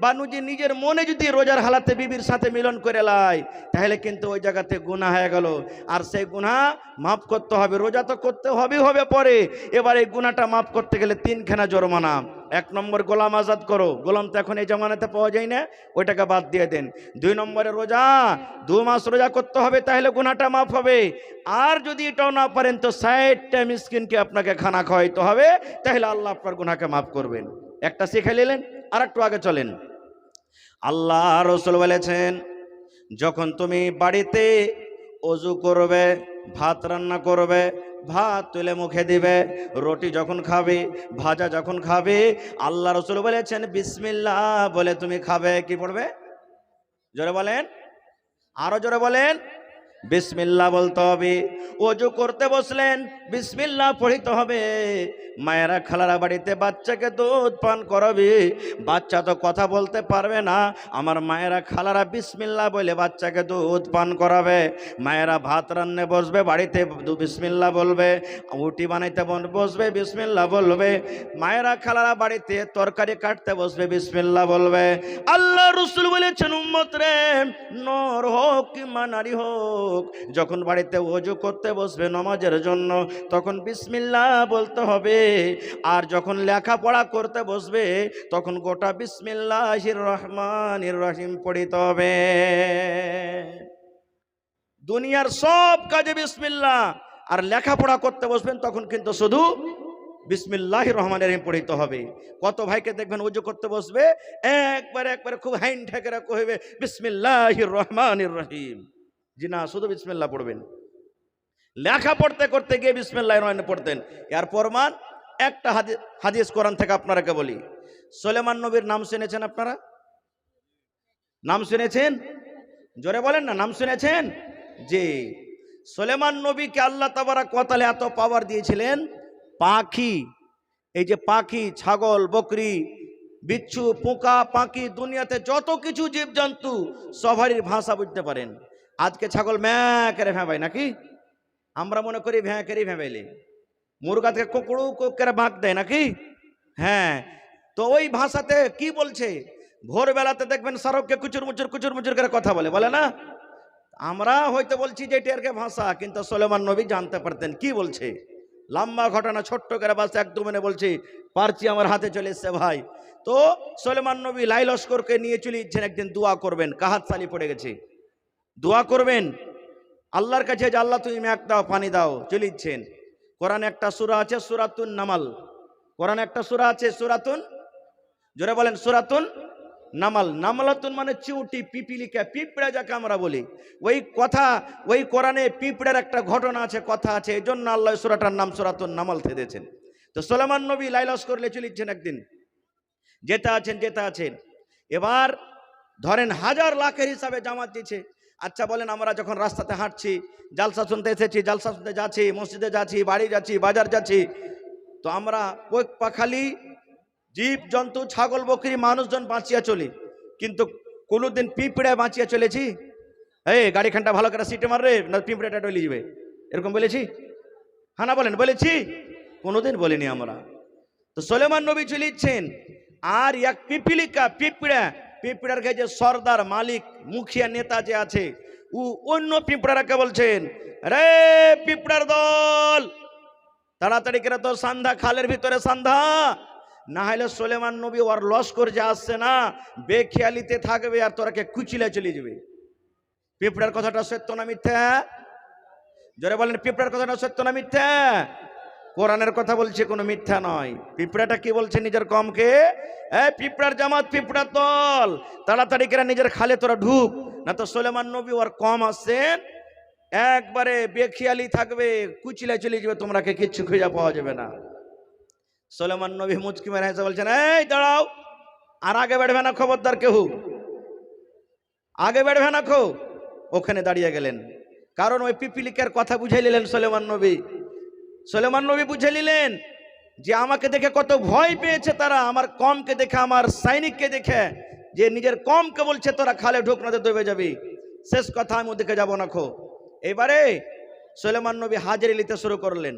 বা নিজের মনে যদি রোজার হালাতে বিবির সাথে মিলন করে লাই, তাহলে কিন্তু ওই জায়গাতে গুনাহ হয়ে গেল। আর সেই গুনাহ মাফ করতে হবে। রোজা তো করতে হবে পরে, এবার এই গুনাহটা মাফ করতে গেলে 3খানা জরিমানা। 1 নম্বর গোলাম আজাদ করো, গোলাম তো এখন এই জামানাতে পাওয়া যায় না, ওইটাকে বাদ দিয়ে দেন। 2 নম্বরে রোজা 2 মাস রোজা করতে হবে, তাহলে গুনাহটা মাফ হবে। আর যদি এটাও না পারেন তো 60টা মিসকিনকে আপনাকে খানা খাওয়াইতে হবে, তাহলে আল্লাহ আপনার গুনাহকে মাফ করবেন। একটা শিখে নিলেন। আর একটু আগে চলেন। আল্লাহ রাসূল বলেছেন, যখন তুমি বাড়িতে ওযু করবে, ভাত রান্না করবে, ভাত তুলে মুখে দিবে, রুটি যখন খাবে, ভাজা যখন খাবে, আল্লাহ রাসূল বলেছেন বিসমিল্লাহ বলে তুমি খাবে। কি পড়বে? জোরে বলেন, আরো জোরে বলেন। বিসমিল্লাহ বলতে হবে। ওযু করতে বসলেন, বিসমিল্লাহ পড়তে হবে। মায়েরা খালারা বাড়িতে বাচ্চাকে দুধ পান করাবে, বাচ্চা তো কথা বলতে পারবে না, আমার মায়েরা খালারা বিসমিল্লাহ বলে বাচ্চাকে দুধ পান করাবে। মায়েরা ভাত রান্নে বসবে, বাড়িতে বিসমিল্লাহ বলবে। রুটি বানাইতে বসবে, বিসমিল্লাহ বলবে। মায়েরা খালারা বাড়িতে তরকারি কাটতে বসবে, বিসমিল্লাহ বলবে। আল্লাহ রাসূল বলেছেন, উম্মত রে, নর হোক কিংবা নারী হোক, যখন বাড়িতে ওযু করতে বসবে নামাজের জন্য, তখন বিসমিল্লাহ বলতে হবে। আর যখন লেখাপড়া করতে বসবে, তখন গোটা বিসমিল্লাহির রহমানির রহিম পড়িতে হবে। দুনিয়ার সব কাজে বিসমিল্লাহ, আর লেখাপড়া করতে বসবেন তখন কিন্তু শুধু বিসমিল্লাহির রহমানির রহিম পড়িতে হবে। কত ভাইকে দেখবেন ওযু করতে বসবে, একবারে খুব হাইন ঠেকেরা কইবে বিসমিল্লাহির রহমানির রহিম। জি না, শুধু বিসমিল্লাহ পড়বেন। লেখা পড়তে করতে গিয়ে বিসমিল্লাহির রহমানির পড়তেন। এর প্রমাণ একটা হাদিস কোরআন থেকে আপনারাকে বলি। সুলেমান নবীর নাম শুনেছেন আপনারা? নাম শুনেছেন? জোরে বলেন না, নাম শুনেছেন? জি। সুলেমান নবীকে আল্লাহ তাবারক ওয়া তাআলা এত পাওয়ার দিয়েছিলেন, পাখি, এই যে পাখি, ছাগল, বকরি, বিচ্ছু, পোকা, পাখি, দুনিয়াতে যত কিছু জীবজন্তু সবারই ভাষা বুঝতে পারেন। আজকে ছাগল ম্যাঁ করে ভেঁবাই নাকি? আমরা মনে করি ভ্যাঁ করে ভেঁবাইলে। মুরগা থেকে কুকুড়ু করে বাঁক দেয় নাকি? হ্যাঁ। তো ওই ভাষাতে কি বলছে? ভোরবেলাতে দেখবেন সারককে কুচুর মুচুর করে কথা বলে না? আমরা হয়তো বলছি যে এটা এর ভাষা, কিন্তু সুলেমান নবী জানতে পারতেন কি বলছে। লম্বা ঘটনা, ছোট্ট করে বাস 1-2 মিনিটে বলছি, পারছি, আমার হাতে চলে এসছে ভাই। তো সুলেমান নবী লাই লস্করকে নিয়ে চলে যাচ্ছেন, একদিন দোয়া করবেন, কাহাত সালি পড়ে গেছে, দোয়া করবেন আল্লাহর কাছে যে আল্লাহ তুমি মেঘ দাও, পানি দাও, চলে যাচ্ছেন। কোরআনে একটা সূরা আছে সূরাতুন নামাল, কোরআনে একটা সূরা আছে সূরাতুন, জোরে বলেন সূরাতুন নামাল। নামালাতুন মানে চিউটি, পিপিলিকা, পিঁপড়া যাকে আমরা বলি। ওই কথা, ওই কোরআনে পিঁপড়ার একটা ঘটনা আছে, কথা আছে, এই জন্য আল্লাহ সূরাটার নাম সূরাতুন নামাল দিয়েছেন। তো সুলেমান নবী লাইলাস করলে চলেছেন, একদিন যেতে আছেন। এবার ধরেন হাজার লাখের হিসাবে জামাত দিচ্ছে। আচ্ছা বলেন, আমরা যখন রাস্তাতে হাঁটছি, জালসা শুনতে এসেছি, জালসা শুনতে যাচ্ছি, মসজিদে যাচ্ছি, বাড়ি যাচ্ছি, বাজার যাচ্ছি, তো আমরা পোক পাখালি, জীব জন্তু, ছাগল বকরি, মানুষজন বাঁচিয়ে চলি, কিন্তু কোনোদিন পিঁপড়ায় বাঁচিয়ে চলেছি? এই গাড়িখানটা ভালো করে সিটে মারবে না পিঁপড়াটা ডলে যাবে, এরকম বলেছি? হ্যাঁ না বলেন, বলেছি? কোনোদিন বলিনি আমরা। তো সুলেমান নবী চলে যাচ্ছেন, আর এক পিপিলিকা, পিঁপড়ার যে সর্দার, মালিক, মুখিয়া, নেতা যে আছে, ও অন্য পিঁপড়ারাকে বলছেন, রে পিঁপড়ার দল, তাড়াতাড়ি করে তো সান্ধ্যা, খালের ভিতরে সান্ধ্যা, না হলে সুলেমান নবী ওর লস্কর যে আসছে না, বেখেয়ালিতে থাকবে আর তোরাকে কুচিলে চলে যাবে। পিঁপড়ার কথাটা সত্য না মিথ্যা? জোরে বলেন, পিঁপড়ার কথাটা সত্য না মিথ্যা? কোরআনের কথা বলছে, কোনো মিথ্যা নয়। পিঁপড়াটা কি বলছে নিজের কমকে, পিঁপড়ার জামাত, পিঁপড়ার দল, তাড়াতাড়ি করে নিজের খালে তোরা ঢুক, না তো সুলেমান নবী ওর কম আসছেন, একবারে বেখেয়ালি থাকবে, কুচিলে চলে যাবে, তোমরাকে কিচ্ছু খুঁজে পাওয়া যাবে না। সুলেমান নবী মুচকি মেরে হেসে বলছেন, এই দাঁড়াও, আর আগে বেড়বে না, খবরদার কেউ আগে বেড়বে না খো। ওখানে দাঁড়িয়ে গেলেন, কারণ ওই পিপিলিকার কথা বুঝে নিলেন সুলেমান নবী বুঝে নিলেন যে আমাকে দেখে কত ভয় পেয়েছে তারা, আমার কমকে দেখে, আমার সৈনিককে দেখে, যে নিজের কমকে বলছে তোরা খালে ঢুক না তো ডুবে যাবি, শেষ কথা আমি ওদিকে যাবো না খো। এবারে সুলেমান নবী হাজিরি নিতে শুরু করলেন।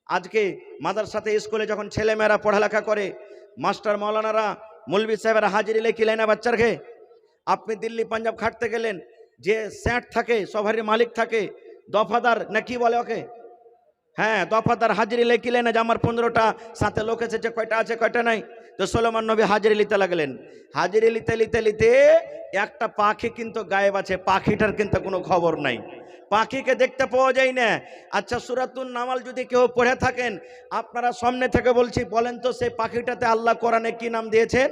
আজকে মাদ্রাসাতে, স্কুলে যখন ছেলেমেয়েরা পড়ালেখা করে, মাস্টার মাওলানারা মৌলভী সাহেবের হাজিরি লেখিলেন না বাচ্চার খেয়ে। আপনি দিল্লি পাঞ্জাব খাটতে গেলেন, যে স্যাট থাকে সভারির মালিক থাকে, দফাদার না কি বলে ওকে, হ্যাঁ দফাদার হাজিরি লেখিলেন যে আমার 15টা সাথে লোক এসেছে, কয়টা আছে কয়টা নাই। তো সুলাইমান নবী হাজিরি লিতে লাগলেন। হাজিরি লিতে লিতে লিতে একটা পাখি কিন্তু গায়েব আছে, পাখিটার কিন্তু কোনো খবর নাই, পাখিকে দেখতে পাওয়া যায় না। আচ্ছা সূরাতুন নামাল যদি কেউ পড়ে থাকেন, আপনারা সামনে থেকে বলছি, বলেন তো সেই পাখিটাতে আল্লাহ কোরআনে কি নাম দিয়েছেন?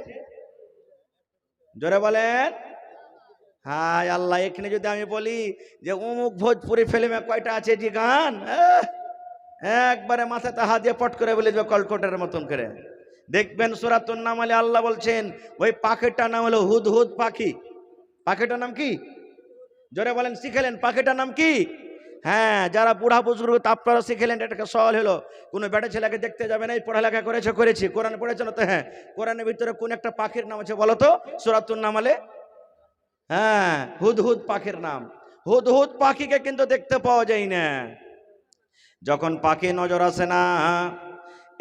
জোরে বলেন। হ্যাঁ আল্লাহ, এখানে যদি আমি বলি যে অমুক ভোজপুরি ফিল্মে কয়টা আছে জি গান, একবারে মাথাতে হাত দিয়ে পট করে বলে দেবে কলকটের মতন করে। দেখবেন সূরাতুন নামালে আল্লাহ বলছেন ওই পাখিটার নাম হলো হুদহুদ পাখি। পাখিটার নাম কি? জোরে বলেন, শিখেলেন পাখিটার নাম কি? হ্যাঁ, যারা বুড়া বুজুর্গ আপনারা শিখেলেন। এটাকে সওয়াল হলো, কোনো বেটা ছেলেকে দেখতে যাবে না, এই পড়ালেখা করেছি, কোরআন পড়েছে না তো? হ্যাঁ, কোরআনের ভিতরে কোন একটা পাখির নাম আছে বলো তো সূরাতুন নামালে? হ্যাঁ, হুদহুদ পাখির নাম। হুদহুদ পাখিকে কিন্তু দেখতে পাওয়া যায় না। যখন পাখি নজর আসে না,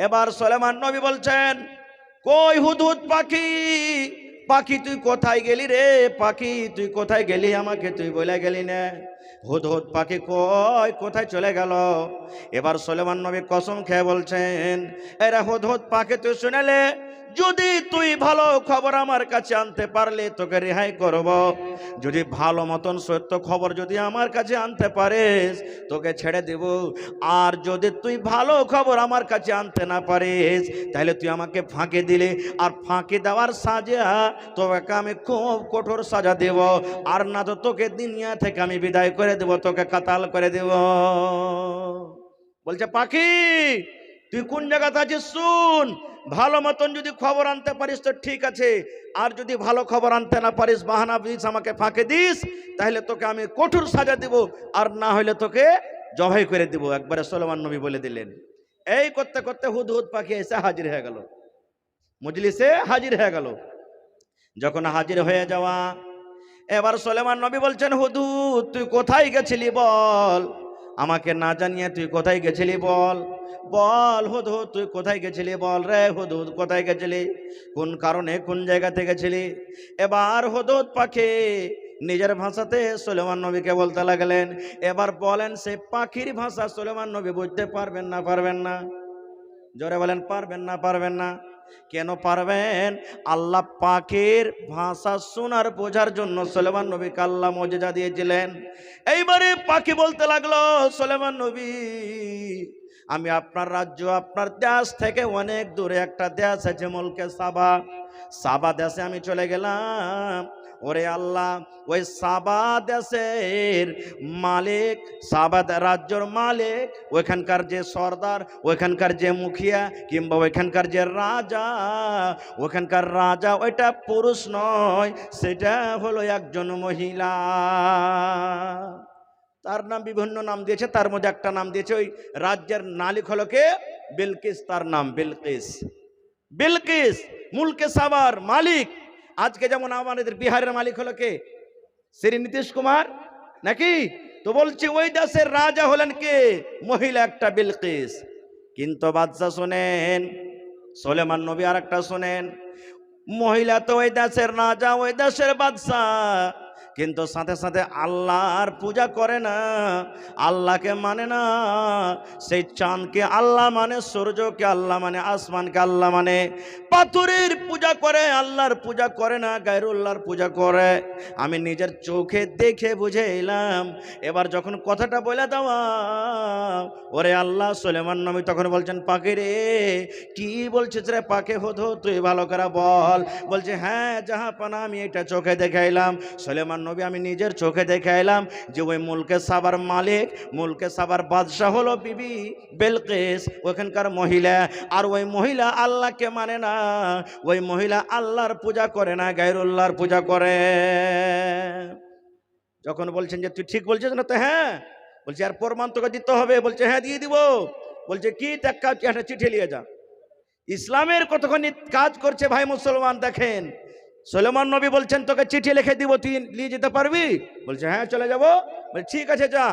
এবার সুলাইমান নবী বলছেন, কই হুদহুদ পাখি, পাখি তুই কোথায় গেলি রে, পাখি তুই কোথায় গেলি, আমাকে তুই বলে গেলি না। হুদহুদ পাখি কই, কোথায় চলে গেল? এবার সুলাইমান নবী কসম খেয়ে বলছেন, এরা হুদহুদ পাখি তুই শুনেলে, যদি তুই ভালো খবর আমার কাছে আনতে পারলে তোকে রেহাই করব, যদি ভালো মতন সত্য খবর যদি আমার কাছে আনতে পারিস তোকে ছেড়ে দেব, আর যদি তুই ভালো খবর আমার কাছে আনতে না পারিস তাহলে তুই আমাকে ফাঁকি দিলে, আর ফাঁকি দেওয়ার সাজা তোকে আমি খুব কঠোর সাজা দেব, আর না তো তোকে দুনিয়া থেকে আমি বিদায় করে দেব, তোকে কাতাল করে দেব। বলছে পাখি তুই কোন জায়গাতে আছিস শুন, ভালো মতন যদি খবর আনতে পারিস তো ঠিক আছে, আর যদি ভালো খবর আনতে না পারিস, বাহানা দিস, আমাকে ফাঁকে দিস, তাহলে তোকে আমি কঠোর সাজা দিব, আর না হলে তোকে জবাই করে দিব। একবারে সুলাইমান নবী বলে দিলেন। এই করতে করতে হুদহুদ পাখি এসে হাজির হয়ে গেল, মজলিসে হাজির হয়ে গেল। যখন হাজির হয়ে যাওয়া, এবার সুলাইমান নবী বলছেন, হুদহুদ তুই কোথায় গেছিলি বল, আমাকে না জানিয়ে তুই কোথায় গেছিলি বল, বল হুদহুদ তুই কোথায় গেছিলি, বল রে হুদহুদ কোথায় গেছিলি, কোন কারণে কোন জায়গাতে গেছিলি। এবার হুদহুদ পাখি নিজের ভাষাতে সুলাইমান নবীকে বলতে লাগলেন। এবার বলেন সে পাখির ভাষা সুলাইমান নবী বুঝতে পারবেন না পারবেন না? জোরে বলেন, পারবেন না পারবেন না? কেন পারবেন? আল্লাহ পাখির ভাষা শোনার বোঝার জন্য সুলাইমান নবীকে আল্লাহ মুজিজা দিয়েছিলেন। এইবারে পাখি বলতে লাগলো, সুলাইমান নবী আমি আপনার রাজ্য আপনার দেশ থেকে অনেক দূরে একটা দেশ আছে মুলকে সাবা, সাবা দেশে আমি চলে গেলাম। ওরে আল্লাহ, ওই সাবা দেশের মালিক, সাবা রাজ্যর মালিক, ওইখানকার যে সর্দার, ওইখানকার যে মুখিয়া কিংবা ওইখানকার যে রাজা, ওইখানকার রাজা ওইটা পুরুষ নয়, সেটা হলো একজন মহিলা। তার নাম বিভিন্ন নাম দিয়েছে, তার মধ্যে একটা নাম দিয়েছে ওই রাজ্যের মালিক হলো কে? বিলকিস, তার নাম বিলকিস। বিলকিস মুলকে সাবার মালিক। আজকে যেমন আমাদের বিহারের মালিক হলো কে? শ্রী নীতিশ কুমার নাকি? তো বলছি ওই দেশের রাজা হলেন কে? মহিলা একটা বিলকিস। কিন্তু বাদশা শোনেন, সুলাইমান নবী আর একটা শোনেন, মহিলা তো ওই দেশের রাজা, ওই দেশের বাদশা, কিন্তু সাথে সাথে আল্লাহর পূজা করে না, আল্লাহকে মানে না। সেই চাঁদকে আল্লাহ মানে, সূর্যকে আল্লাহ মানে, আসমানকে আল্লাহ মানে, পাথরের পূজা করে, আল্লাহর পূজা করে না, গায়রুল্লাহর পূজা করে। আমি নিজের চোখে দেখে বুঝে এলাম। এবার যখন কথাটা বলে দেওয়া, ওরে আল্লাহ, সুলাইমান নবী তখন বলছেন, পাখি রে কি বলছিস রে পাখি, হতো তুই ভালো করে বল। বলছে হ্যাঁ জাহাপানা, আমি এটা চোখে দেখে এলাম। সুলাইমান নবী আমি নিজের চোখে দেখে এলাম যে ওই মুলকে সাবার মালিক, মুলকে সাবার বাদশাহ হলো বিবি বিলকিস, ওখানকার মহিলা। আর ওই মহিলা আল্লাহকে মানে না, ওই মহিলা আল্লাহর পূজা করে না, গায়রুল্লাহর পূজা করে। যখন বলছেন যে তুই ঠিক বলছিস না, তো হ্যাঁ। বলছে আর প্রমাণ তোকে দিতে হবে। বলছে হ্যাঁ দিয়ে দিব। বলছে কি? একটা চিঠি নিয়ে যা। ইসলামের কতখানি কাজ করছে ভাই মুসলমান দেখেন। সুলাইমান নবী বলছেন তোকে চিঠি লিখে দিব, তুই নিয়ে যেতে পারবি? বলছে হ্যাঁ চলে যাব। বলছে ঠিক আছে যা।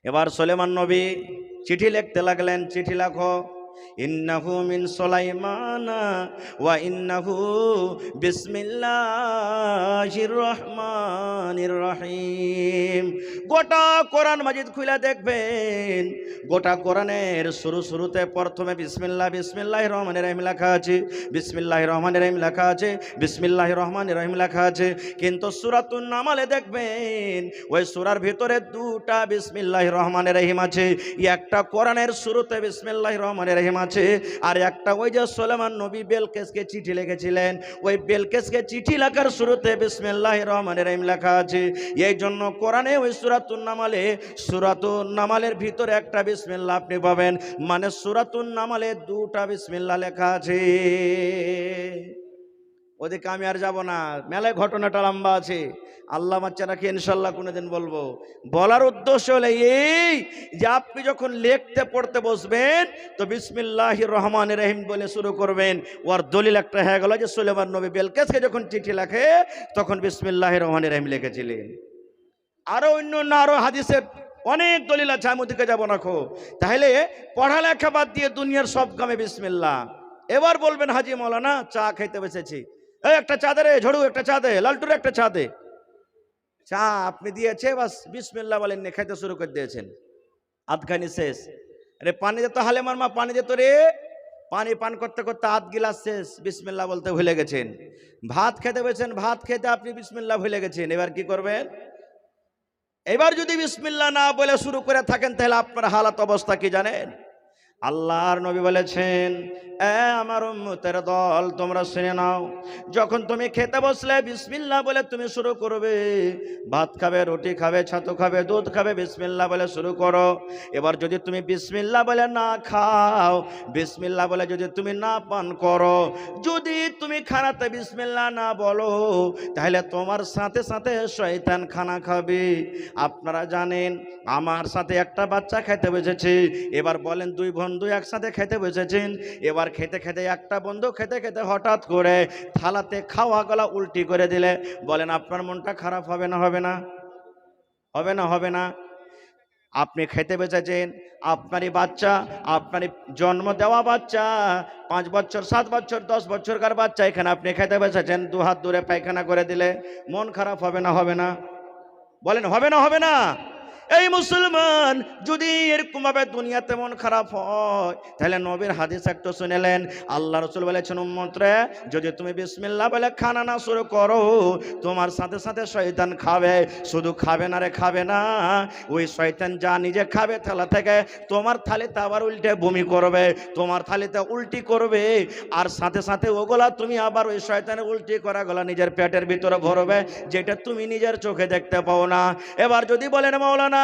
এবার সুলাইমান নবী চিঠি লিখতে লাগলেন। চিঠি লেখো। ইন্নাহু মিন সুলাইমানা ওয়া ইন্নাহু বিসমিল্লাহির রহমানির রহিম। গোটা কোরআন মাজিদ খুলে দেখবেন, গোটা কোরআনের শুরুতে প্রথমে বিসমিল্লাহ বিসমিল্লাহির রহমানির রহিম লেখা আছে, বিসমিল্লাহির রহমানির রহিম লেখা আছে, বিসমিল্লাহির রহমানির রহিম লেখা আছে। কিন্তু সূরাতুন নামালে দেখবেন ওই সূরার ভিতরে দুটা বিসমিল্লাহির রহমানির রহিম আছে। একটা কোরআনের শুরুতে বিসমিল্লাহির রহমানির রহিম আছে, আর একটা ওই যে সুলাইমান নবী বেলকেসকে চিঠি লিখেছিলেন, ওই বেলকেসকে চিঠি লেখার শুরুতে বিসমিল্লাহির রহমানির রহিম লেখা আছে। এই জন্য কোরআনে ওই সূরাতুন নামালের ভিতরে একটা বিসমিল্লাহ আপনি পাবেন, মানে সূরাতুন নামালে দুটা বিসমিল্লাহ লেখা আছে। ওদিকে আমি আর যাব না, মেলায় ঘটনাটা লম্বা আছে, আল্লাহ বাচ্চারাকে ইনশাল্লাহ কোনোদিন বলবো। বলার উদ্দেশ্য হলো এই যে আপনি যখন লিখতে পড়তে বসবেন তো বিসমিল্লাহির রহমানির রহিম বলে শুরু করবেন। ওর দলিল একটা হয়ে গেল যে সুলাইমান নবী বেলকেসকে যখন চিঠি লেখে তখন বিসমিল্লাহির রহমানির রহিম লিখেছিলেন। আরো অন্য আরো হাদিসের অনেক দলিল আছে, আমি ওদিকে যাবো না। তাহলে পড়ালেখা বাদ দিয়ে দুনিয়ার সব কামে বিসমিল্লাহ। এবার বলবেন হাজি মৌলানা চা খাইতে বসেছি, এই একটা চা দে রে ঝড়ু, একটা চা দে, লালটুর একটা চা দে। চা আপনি দিয়েছে, বাস বিসমিল্লাহ বলেন নে, খাইতে শুরু করে দিয়েছেন, আধখানি শেষ। আরে পানি দে তো হালেমার মা, পানি দে তো রে। পানি পান করতে করতে আধ গিলাস শেষ, বিসমিল্লাহ বলতে ভুলে গেছেন। ভাত খেতে বসেছেন, ভাত খেতে আপনি বিসমিল্লাহ ভুলে গেছেন। এবার কি করবেন? এবার যদি বিসমিল্লাহ না বলে শুরু করে থাকেন তাহলে আপনার হালাত অবস্থা কি জানেন? আল্লাহর নবী বলেছেন, আমার উম্মতের দল তোমরা শুনে নাও, যখন তুমি খেতে বসলে বিসমিল্লাহ বলে তুমি শুরু করবে। ভাত খাবে, রুটি খাবে, ছাতু খাবে, দুধ খাবে, বিসমিল্লাহ বলে শুরু করো। এবার যদি তুমি বিসমিল্লাহ বলে না খাও, বিসমিল্লাহ বলে যদি তুমি না পান করো, যদি তুমি খানাতে বিসমিল্লাহ না বলো, তাহলে তোমার সাথে সাথে শয়তান খানা খাবে। আপনারা জানেন আমার সাথে একটা বাচ্চা খেতে বসেছে, এবার বলেন দুই বন্ধু একসাথে খেতে বসেছেন। এবার খেতে খেতে একটা বন্ধু খেতে খেতে হঠাৎ করে থালাতে খাওয়া গলা উল্টি করে দিলে, বলেন আপনার মনটা খারাপ হবে না? হবে না? হবে না? হবে না? আপনি খেতে বসেছেন, আপনারই বাচ্চা, আপনারই জন্ম দেওয়া বাচ্চা, 5 বছর 7 বছর 10 বছরকার বাচ্চা, এখানে আপনি খেতে বসেছেন, 2 হাত দূরে পায়খানা করে দিলে মন খারাপ হবে না? হবে না? বলেন হবে না? হবে না? এই মুসলমান যদি এরকম ভাবে দুনিয়াতে মন খারাপ হয়, তাহলে নবীর হাদিস একটু শুনেলেন। আল্লাহ রাসূল বলেছেন, উম্মতরে যদি তুমি বিসমিল্লাহ বলে খানা না শুরু করো, তোমার সাথে সাথে শয়তান খাবে। শুধু খাবে না রে, খাবে না, ওই শয়তান যা নিজে খাবে থালা থেকে, তোমার থালিতে আবার উল্টে বমি করবে, তোমার থালিতে উল্টি করবে, আর সাথে সাথে ওগুলা তুমি আবার ওই শয়তানের উল্টি করা গলা নিজের পেটের ভিতরে ভরবে, যেটা তুমি নিজের চোখে দেখতে পাও না। এবার যদি বলেন মাওলানা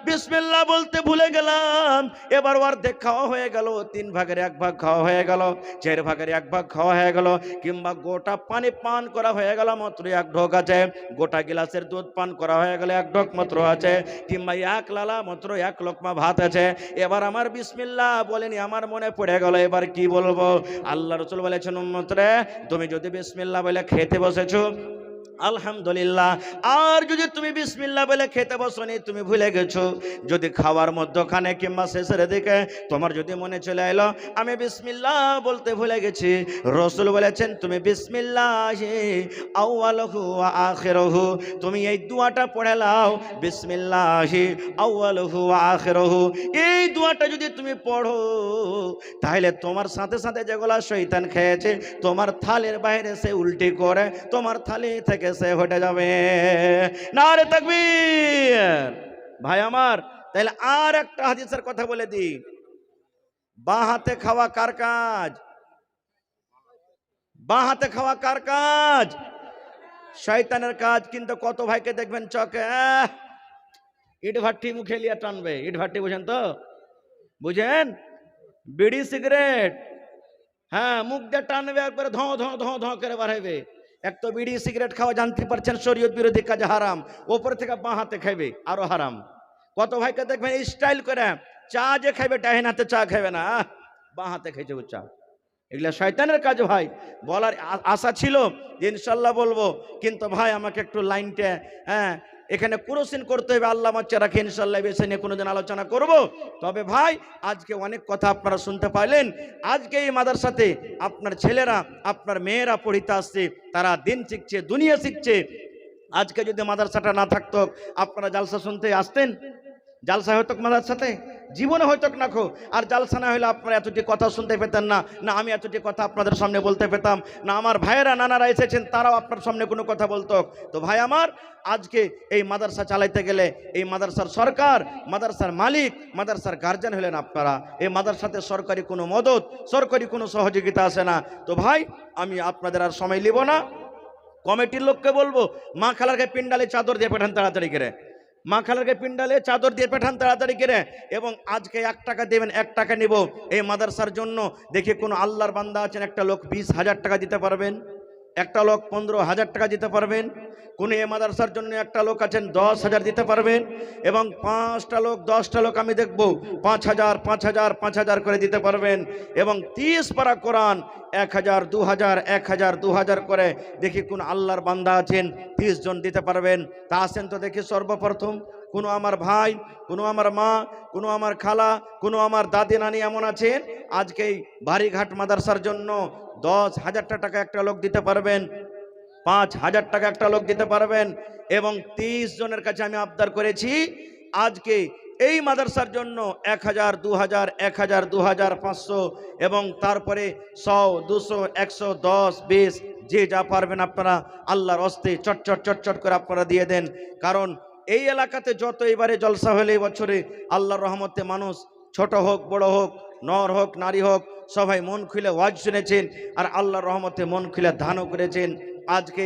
বিসমিল্লাহ বলতে ভুলে গেলাম, এবার অর্ধেক খাওয়া হয়ে গেল, 3 ভাগের 1 ভাগ খাওয়া হয়ে গেল, 4 ভাগের 1 ভাগ খাওয়া হয়ে গেল, কিংবা গোটা পানি পান করা হয়ে গেল মাত্র 1 ঢোক আছে, গোটা গিলাসের দুধ পান করা হয়ে গেল 1 ঢোক মাত্র আছে, কিংবা 1 লালা মাত্র 1 লোকমা ভাত আছে। এবার আমার বিসমিল্লাহ বলেনি, আমার মনে পড়ে গেল, এবার কি বলবো? আল্লাহ রাসূল বলেছেন, উম্মতরে তুমি যদি বিসমিল্লাহ বলে খেতে বসেছো, আলহামদুলিল্লাহ, আর যদি তুমি বিসমিল্লাহ বলে খেতে বসনি, তুমি ভুলে গেছো, যদি খাওয়ার মধ্যখানে কিংবা শেষের দিকে তোমার যদি মনে চলে এলো আমি বিসমিল্লাহ বলতে ভুলে গেছি, রাসূল বলেছেন তুমি বিসমিল্লাহি আউয়ালুহু ওয়া আখিরুহু, তুমি এই দোয়াটা পড়ে নাও, বিসমিল্লাহি আউয়ালুহু ওয়া আখিরুহু। এই দোয়াটা যদি তুমি পড়ো, তাহলে তোমার সাথে সাথে যেগুলা শয়তান খেয়েছে তোমার থালের বাইরে সে উল্টি করে তোমার থালি থেকে সে হটে যাবে। নারে তাকবীর। ভাই আমার, তাহলে আর একটা হাদিসের কথা বলে দিই, বাঁ হাতে খাওয়া কার কাজ? বাঁ হাতে খাওয়া কার কাজ? শয়তানের কাজ। কিন্তু কত ভাইকে দেখবেন চকে ইট ভাট্টি মুখে লিয়ে টানবে, ইট ভাট্টি বুঝেন তো? বুঝেন? বিড়ি সিগারেট, হ্যাঁ, মুখ দিয়ে টানবে, একবারে ধঁ ধঁ ধঁ ধঁ করে বাড়াইবে। এক তো বিড়ি সিগারেট খাওয়া জানতে পারছেন শরীয়ত বিরোধী কাজ, হারাম, ওপর থেকে বাঁ হাতে খাইবে, আরো হারাম। কত ভাইকে দেখবেন স্টাইল করে চা যে খাইবে ডাইন হাতে চা খাইবে না, বাঁ হাতে খাইছে চা। এগুলা শয়তানের কাজ ভাই। বলার আশা ছিল যে ইনশাল্লাহ বলবো, কিন্তু ভাই আমাকে একটু লাইনটা এখানে ক্রসিং করতে হবে, আল্লাহ বাচ্চা রাখে, ইনশাল্লাহ বেছে নিয়ে কোনোদিন আলোচনা করব। তবে ভাই আজকে অনেক কথা আপনারা শুনতে পাইলেন। আজকে এই মাদ্রাসাতে আপনার ছেলেরা আপনার মেয়েরা পড়িতে আসছে, তারা দিন শিখছে, দুনিয়া শিখছে। আজকে যদি মাদ্রাসাটা না থাকতো আপনারা জালসা শুনতে আসতেন? জালসা হয়তো মাদ্রাসাতে জীবনে হয়তো না খো। আর জালসা না হলে আপনারা এতটি কথা শুনতে পেতেন না, না আমি এতটি কথা আপনাদের সামনে বলতে পেতাম না, আমার ভাইয়েরা নানারা এসেছেন তারাও আপনার সামনে কোনো কথা বলতো। তো ভাই আমার, আজকে এই মাদ্রাসা চালাইতে গেলে এই মাদ্রাসার সরকার, মাদ্রাসার মালিক, মাদ্রাসার গার্জিয়ান হলেন আপনারা। এই মাদ্রাসাতে সরকারি কোনো মদত, সরকারি কোনো সহযোগিতা আসে না। তো ভাই আমি আপনাদের আর সময় নিব না, কমিটির লোককে বলবো মা খালারকে পিন্ডালে চাদর দিয়ে পাঠান তাড়াতাড়ি করে, মা খালারকে পিন্ডালে চাদর দিয়ে পাঠান তাড়াতাড়ি করে। এবং আজকে 1 টাকা দেবেন, 1 টাকা নিব এই মাদ্রাসার জন্য। দেখি কোনো আল্লাহর বান্দা আছেন, একটা লোক 20,000 টাকা দিতে পারবেন, একটা লোক 15,000 টাকা দিতে পারবেন, কোন এই মাদ্রাসার জন্য একটা লোক আছেন 10,000 দিতে পারবেন, এবং 5টা লোক 10টা লোক আমি দেখব 5,000 5,000 5,000 করে দিতে পারবেন। এবং 30 পারা কোরআন 1,000 2,000 1,000 2,000 করে দেখি কোন আল্লাহর বান্দা আছেন 30 জন দিতে পারবেন। তা আসেন তো দেখি সর্বপ্রথম। কোনো আমার ভাই, কোনো আমার মা, কোনো আমার খালা, কোনো আমার দাদি নানি এমন আছেন আজকে এই বাড়িঘাট মাদ্রাসার জন্য 10,000 টাকা একটা লোক দিতে পারবেন, 5,000 টাকা একটা লোক দিতে পারবেন। এবং 30 জনের কাছে আমি আবদার করেছি আজকে এই মাদ্রাসার জন্য 1,000 2,000 1,000 2,000 500 এবং তারপরে 100 200 100 10 20 যে যা পারবেন আপনারা আল্লাহর হস্তে চটচট চটচট করে আপনারা দিয়ে দেন। কারণ এই এলাকাতে যত এবারে জলসা হলে এই বছরে আল্লাহর রহমতে মানুষ ছোট হোক বড় হোক, নর হোক নারী হোক, সবাই মন খুলে ওয়াজ শুনেছেন আর আল্লাহর রহমতে মন খুলে দানও করেছেন। আজকে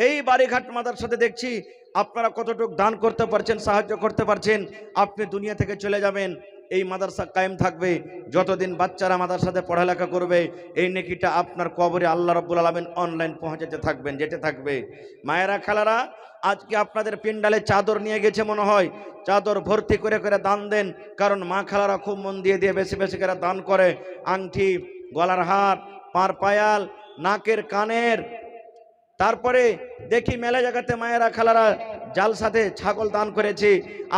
এই বাড়িঘাট মাদ্রাসাতে দেখছি আপনারা কতটুকু দান করতে পারছেন, সাহায্য করতে পারছেন। আপনি দুনিয়া থেকে চলে যাবেন, এই মাদ্রাসা কায়েম থাকবে যতদিন বাচ্চারা মাদ্রাসাতে পড়ালেখা করবে। এই নেকিটা আপনার কবরে আল্লাহ রাব্বুল আলামিন অনলাইন পৌঁছাতে থাকবেন, যেতে থাকবে। মায়েরা খালারা, আজকে আপনাদের পিন্ডালে চাদর নিয়ে গেছে মনে হয়, চাদর ভর্তি করে করে দান দেন। কারণ মা খালারা খুব মন দিয়ে দিয়ে বেশি বেশি করে দান করে। আংটি, গলার হার, পার পায়াল, নাকের কানের, তারপরে দেখি মেলা জায়গাতে মায়েরা খালারা জাল সাথে ছাগল দান করেছে।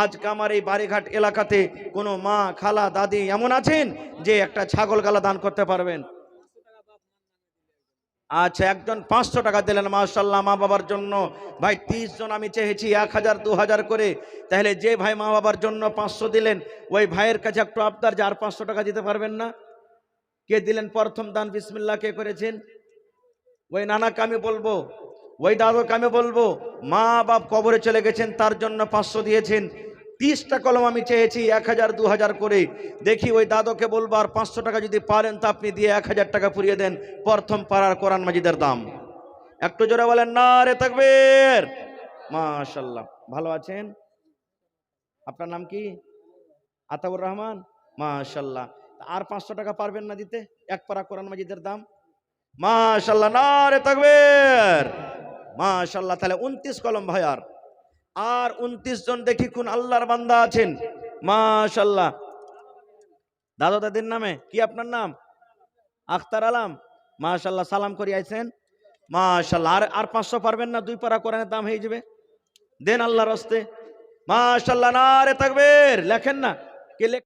আজকে আমার এই বাড়িঘাট এলাকাতে কোনো মা খালা দাদি এমন আছেন যে একটা ছাগল গালা দান করতে পারবেন? আচ্ছা, একজন 500 টাকা দিলেন, মাশাআল্লাহ, মা বাবার জন্য। ভাই 30 জন আমি চেয়েছি 1,000 2,000 করে। তাহলে যে ভাই মা বাবার জন্য 500 দিলেন, ওই ভাইয়ের কাছে একটু আবদার যে আর 500 টাকা দিতে পারবেন না? কে দিলেন প্রথম দান? বিসমিল্লাহ, কে করেছেন? ওই নানাকে আমি বলবো, ওই দাদুকে আমি বলবো, মা বাপ কবরে চলে গেছেন তার জন্য 500 দিয়েছেন। 30টা কলম আমি চেয়েছি 1,000 2,000 করে। দেখি ওই দাদুকে বলবো আর 500 টাকা যদি পারেন তা আপনি দিয়ে 1,000 টাকা পুরিয়ে দেন প্রথম পাড়ার কোরআন মাজিদের দাম। একটু জোরে বলেন নারে তাকবীর। মাশাআল্লাহ, ভালো আছেন? আপনার নাম কি? আতাউর রহমান। মাশাআল্লাহ। আর 500 টাকা পারবেন না দিতে এক পাড়া কোরআন মাজিদের দাম? মাশাআল্লাহ, নারে তাকবীর। মাশাআল্লাহ। তাহলে 29 কলম ভাই। আর 29 জন দেখি কোন আল্লাহর বান্দা আছেন। মাশাআল্লাহ। দাদা দাদির নামে কি আপনার নাম? আখতার আলম। মাশাআল্লাহ, সালাম করি আইছেন। মাশাআল্লাহ। আর 500 পারবেন না? 2 পারা কোরআনের দাম হয়ে যাবে, দেন আল্লাহর হস্তে। মাশাআল্লাহ, নারে তাকবীর। লেখেন না কে?